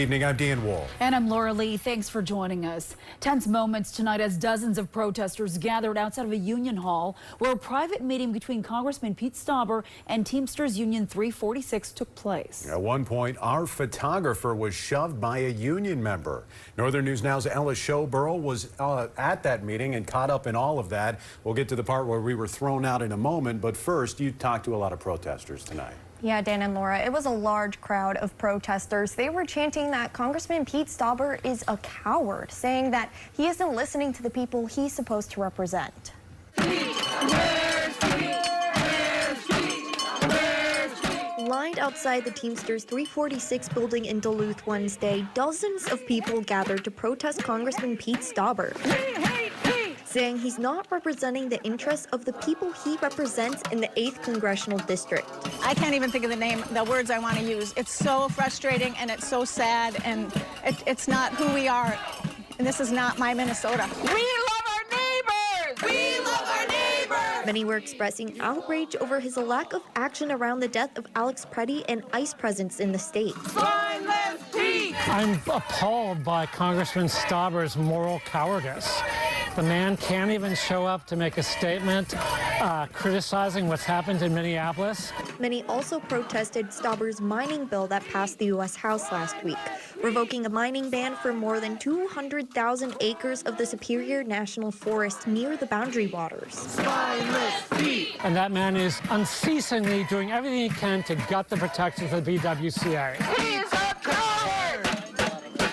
Evening, I'm Dan Wall. And I'm Laura Lee. Thanks for joining us. Tense moments tonight as dozens of protesters gathered outside of a union hall where a private meeting between Congressman Pete Stauber and Teamsters Union 346 took place. At one point, our photographer was shoved by a union member. Northern News Now's Ella Showborough was at that meeting and caught up in all of that. We'll get to the part where we were thrown out in a moment, but first, you talked to a lot of protesters tonight. Yeah, Dan and Laura, it was a large crowd of protesters. They were chanting that Congressman Pete Stauber is a coward, saying that he isn't listening to the people he's supposed to represent. Lined outside the Teamsters 346 building in Duluth Wednesday, dozens of people gathered to protest Congressman Pete Stauber, saying he's not representing the interests of the people he represents in the 8th Congressional District. I can't even think of the words I want to use. It's so frustrating and it's so sad, and it's not who we are. And this is not my Minnesota. We love our neighbors! We love our neighbors! Many were expressing outrage over his lack of action around the death of Alex Preddy and ICE presence in the state. Spineless Pete! I'm appalled by Congressman Stauber's moral cowardice. The man can't even show up to make a statement criticizing what's happened in Minneapolis. Many also protested Stauber's mining bill that passed the U.S. House last week, revoking a mining ban for more than 200,000 acres of the Superior National Forest near the Boundary Waters. And that man is unceasingly doing everything he can to gut the protections of the BWCA. He's a coward!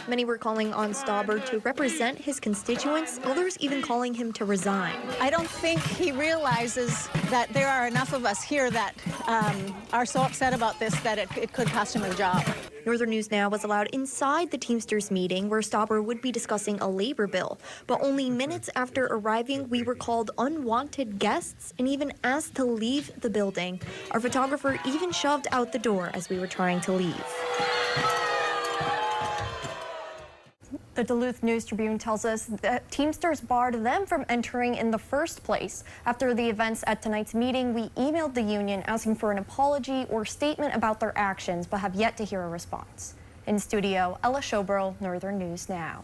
Many were calling on Stauber to represent his constituents, others even calling him to resign. I don't think he realizes that there are enough of us here that are so upset about this that it could cost him a job. Northern News Now was allowed inside the Teamsters meeting where Stauber would be discussing a labor bill. But only minutes after arriving, we were called unwanted guests and even asked to leave the building. Our photographer even shoved out the door as we were trying to leave. The Duluth News-Tribune tells us that Teamsters barred them from entering in the first place. After the events at tonight's meeting, we emailed the union asking for an apology or statement about their actions, but have yet to hear a response. In studio, Ella Showborough, Northern News Now.